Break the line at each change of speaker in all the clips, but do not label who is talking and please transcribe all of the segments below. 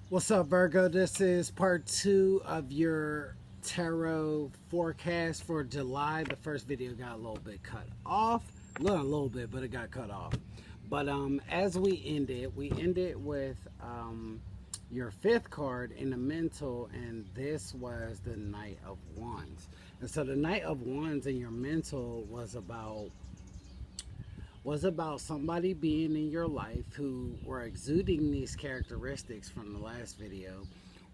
What's up, Virgo? This is part 2 of your tarot forecast for July. The first video got a little bit cut off. Not a little bit, but it got cut off. But as we ended with your fifth card in the mental, and this was the Knight of Wands. And so the Knight of Wands in your mental was about somebody being in your life who were exuding these characteristics from the last video,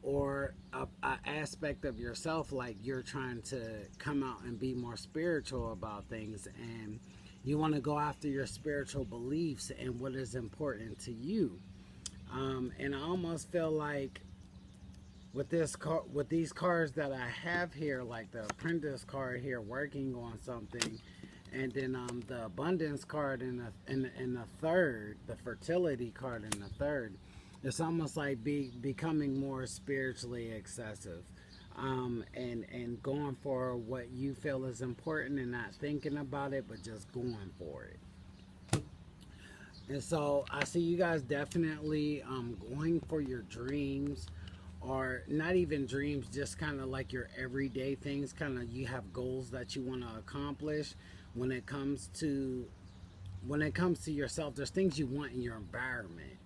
or a aspect of yourself, like you're trying to come out and be more spiritual about things, and you want to go after your spiritual beliefs and what is important to you. And I almost feel like with these cards that I have here, like the Apprentice card here, working on something, and then the Abundance card in the third, the Fertility card in the third, it's almost like becoming more spiritually excessive, and going for what you feel is important and not thinking about it, but just going for it. And so I see you guys definitely going for your dreams, or not even dreams, just kind of like your everyday things. Kind of, you have goals that you want to accomplish. When it comes to yourself, there's things you want in your environment,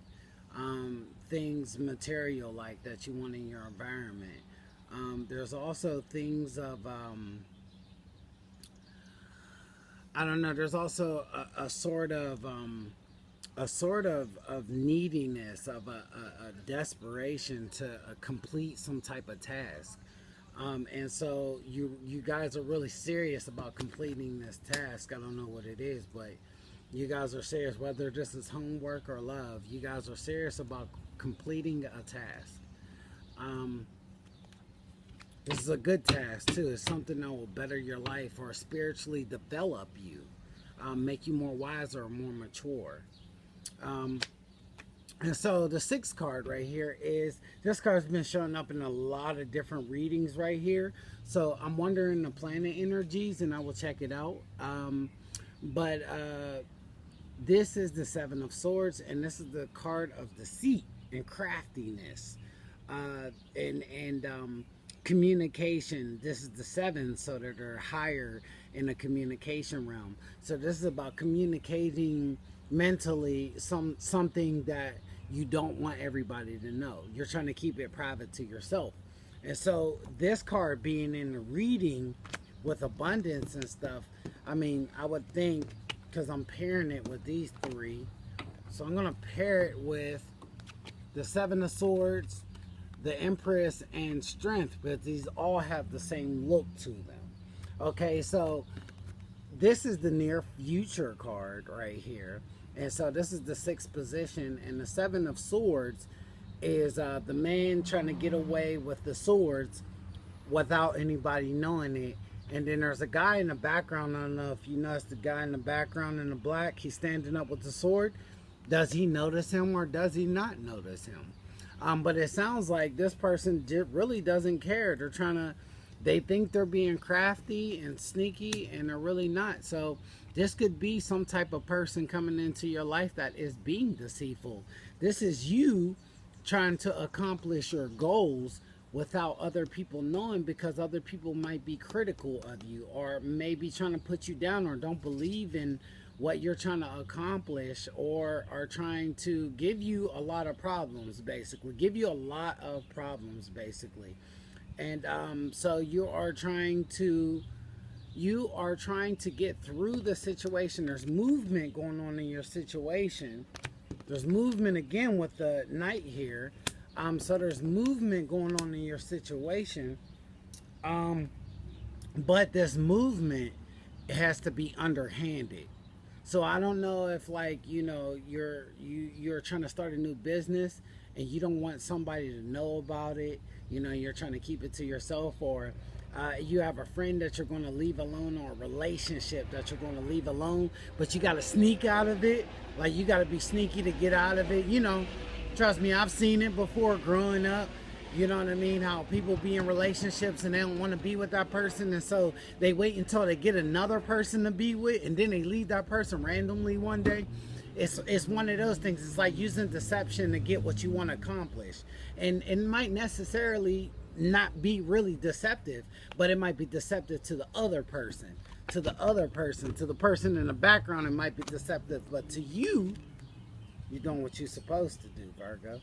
things material like that you want in your environment. There's also things of I don't know. There's also a sort of neediness, of a desperation to complete some type of task. And so you guys are really serious about completing this task. I don't know what it is, but you guys are serious. Whether this is homework or love, you guys are serious about completing a task. This is a good task too. It's something that will better your life or spiritually develop you, make you more wiser or more mature. And so the sixth card right here is, this card's been showing up in a lot of different readings right here. So I'm wondering the planet energies, and I will check it out. But this is the Seven of Swords, and this is the card of deceit and craftiness, and communication. This is the seven, so that they're higher in the communication realm. So this is about communicating mentally something that you don't want everybody to know. You're trying to keep it private to yourself. And so this card being in the reading with abundance and stuff, I mean, I would think, because I'm pairing it with these three, so I'm going to pair it with the Seven of Swords, the Empress, and Strength, because these all have the same look to them. Okay, so this is the near future card right here. And so this is the sixth position, and the Seven of Swords is the man trying to get away with the swords without anybody knowing it. And then there's a guy in the background. I don't know if you notice the guy in the background in the black. He's standing up with the sword. Does he notice him, or does he not notice him? But it sounds like this person really doesn't care. They think they're being crafty and sneaky, and they're really not. So this could be some type of person coming into your life that is being deceitful. This is you trying to accomplish your goals without other people knowing, because other people might be critical of you, or maybe trying to put you down, or don't believe in what you're trying to accomplish, or are trying to give you a lot of problems, basically. And so you are trying to get through the situation. There's movement going on in your situation. There's movement again with the Knight here. So there's movement going on in your situation. But this movement has to be underhanded. So I don't know if, like, you know, you're trying to start a new business and you don't want somebody to know about it. You know, you're trying to keep it to yourself, or you have a friend that you're going to leave alone, or a relationship that you're going to leave alone, but you got to sneak out of it. Like, you got to be sneaky to get out of it. You know, trust me, I've seen it before growing up. You know what I mean? How people be in relationships and they don't want to be with that person, and so they wait until they get another person to be with, and then they leave that person randomly one day. It's one of those things. It's like using deception to get what you want to accomplish, and it might necessarily not be really deceptive, but it might be deceptive to the other person, to the other person, to the person in the background. It might be deceptive, but to you, you're doing what you're supposed to do, Virgo.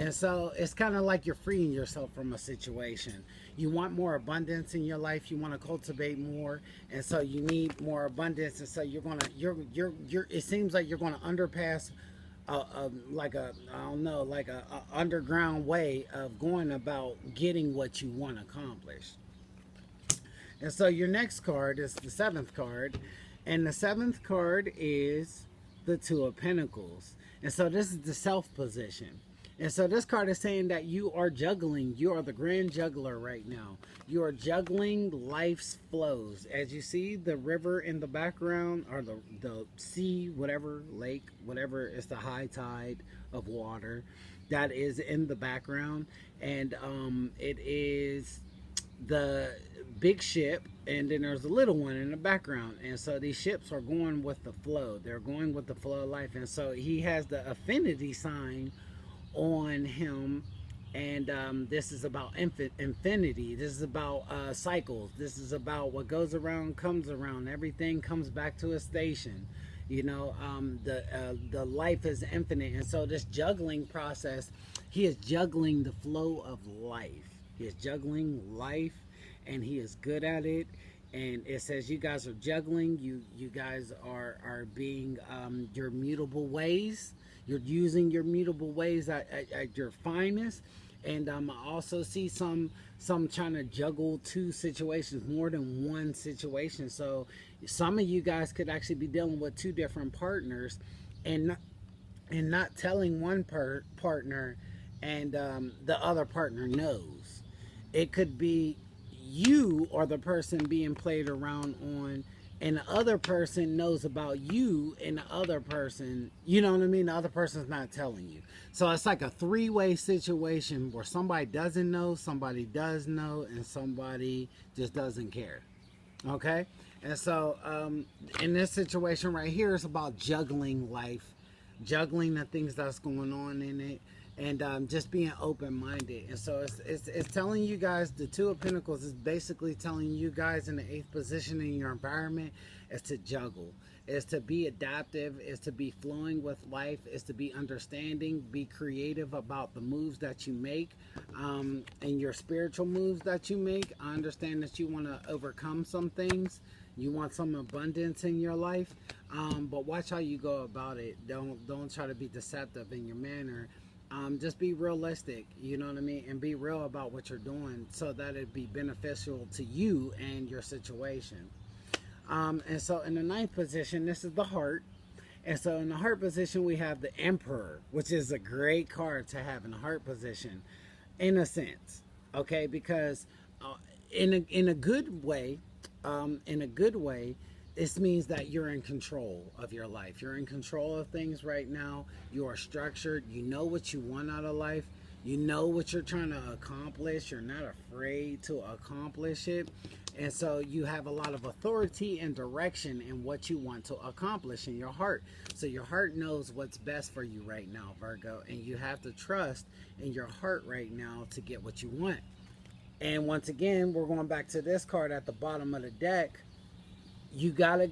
And so it's kind of like you're freeing yourself from a situation. You want more abundance in your life. You want to cultivate more, and so you need more abundance. And so you're. It seems like you're going to underpass, like a I don't know, like a underground way of going about getting what you want accomplished. And so your next card is the seventh card, and the seventh card is the Two of Pentacles. And so this is the self position. And so this card is saying that you are juggling. You are the grand juggler right now. You are juggling life's flows. As you see the river in the background, or the sea, whatever, lake, whatever, is the high tide of water that is in the background. And it is the big ship, and then there's a little one in the background. And so these ships are going with the flow. They're going with the flow of life. And so he has the affinity sign on him, and this is about infinity. This is about cycles. This is about what goes around comes around. Everything comes back to a station. You know, the life is infinite. And so this juggling process, he is juggling the flow of life. He is juggling life, and he is good at it. And it says you guys are juggling. You guys are being your mutable ways. You're using your mutable ways at your finest. And I also see some trying to juggle two situations, more than one situation. So some of you guys could actually be dealing with two different partners, and not telling one partner, and the other partner knows. It could be you or the person being played around on, and the other person knows about you, and the other person, you know what I mean? The other person's not telling you. So it's like a three-way situation where somebody doesn't know, somebody does know, and somebody just doesn't care. Okay? And so in this situation right here, it's about juggling life, juggling the things that's going on in it, and just being open-minded. And so it's telling you guys, the Two of Pentacles is basically telling you guys in the 8th position in your environment is to juggle, is to be adaptive, is to be flowing with life, is to be understanding, be creative about the moves that you make, and your spiritual moves that you make. I understand that you want to overcome some things. You want some abundance in your life, but watch how you go about it. Don't try to be deceptive in your manner. Just be realistic, you know what I mean, and be real about what you're doing so that it be beneficial to you and your situation. And so in the 9th position, this is the heart. And so in the heart position, we have the Emperor, which is a great card to have in the heart position, in a sense, okay? Because in a good way, this means that you're in control of your life. You're in control of things right now. You are structured. You know what you want out of life. You know what you're trying to accomplish. You're not afraid to accomplish it. And so you have a lot of authority and direction in what you want to accomplish in your heart. So your heart knows what's best for you right now, Virgo. And you have to trust in your heart right now to get what you want. And once again, we're going back to this card at the bottom of the deck. You gotta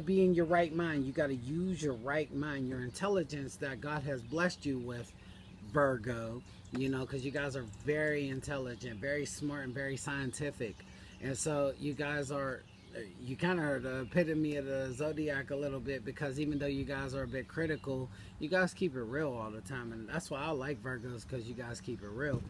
be in your right mind. You gotta use your right mind, your intelligence that God has blessed you with, Virgo, you know, because you guys are very intelligent, very smart, and very scientific. And so you guys are, you kind of are the epitome of the zodiac a little bit, because even though you guys are a bit critical, you guys keep it real all the time. And that's why I like Virgos, because you guys keep it real.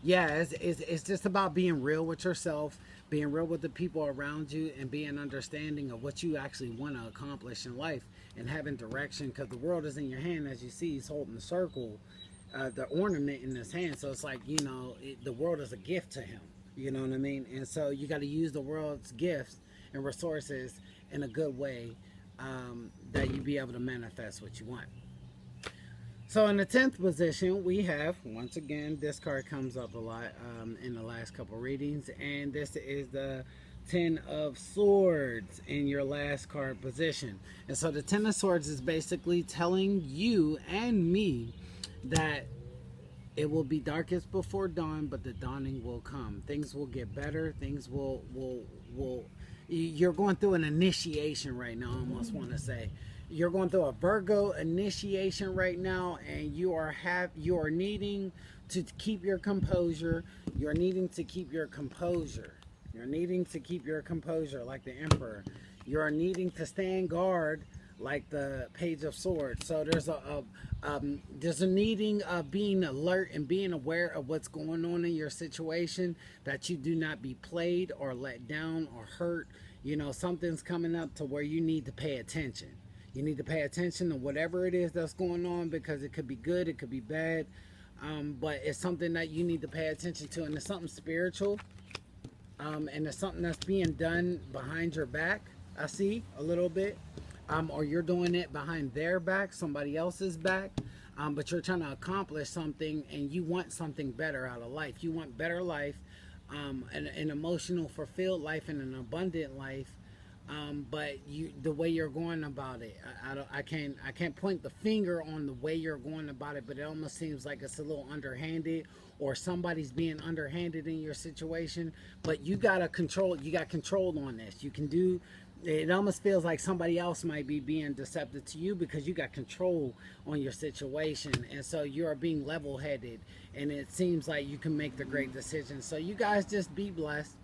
Yeah, it's just about being real with yourself, being real with the people around you, and being understanding of what you actually want to accomplish in life, and having direction, because the world is in your hand. As you see, he's holding the circle, the ornament in his hand. So it's like, you know, the world is a gift to him. You know what I mean? And so you got to use the world's gifts and resources in a good way, that you be able to manifest what you want. So in the 10th position, we have, once again, this card comes up a lot in the last couple readings, and this is the Ten of Swords in your last card position. And so the Ten of Swords is basically telling you and me that it will be darkest before dawn, but the dawning will come. Things will get better. Things will. You're going through an initiation right now. I almost want to say you're going through a Virgo initiation right now, and you are needing to keep your composure. You're needing to keep your composure. You're needing to keep your composure, like the Emperor. You're needing to stand guard, like the Page of Swords. So there's a needing of being alert and being aware of what's going on in your situation, that you do not be played or let down or hurt. You know, something's coming up to where you need to pay attention. You need to pay attention to whatever it is that's going on, because it could be good, it could be bad, but it's something that you need to pay attention to, and it's something spiritual, and it's something that's being done behind your back. I see a little bit. Or you're doing it behind their back, somebody else's back, but you're trying to accomplish something, and you want something better out of life. You want better life, an emotional, fulfilled life, and an abundant life. But the way you're going about it, I can't point the finger on the way you're going about it, but it almost seems like it's a little underhanded, or somebody's being underhanded in your situation. But you got control on this. You can do. It almost feels like somebody else might be being deceptive to you, because you got control on your situation, and so you are being level-headed, and it seems like you can make the great decisions. So you guys just be blessed.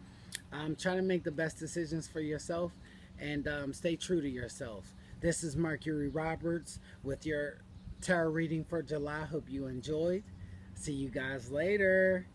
Try to make the best decisions for yourself, and stay true to yourself. This is Mercury Roberts with your tarot reading for July. Hope you enjoyed. See you guys later.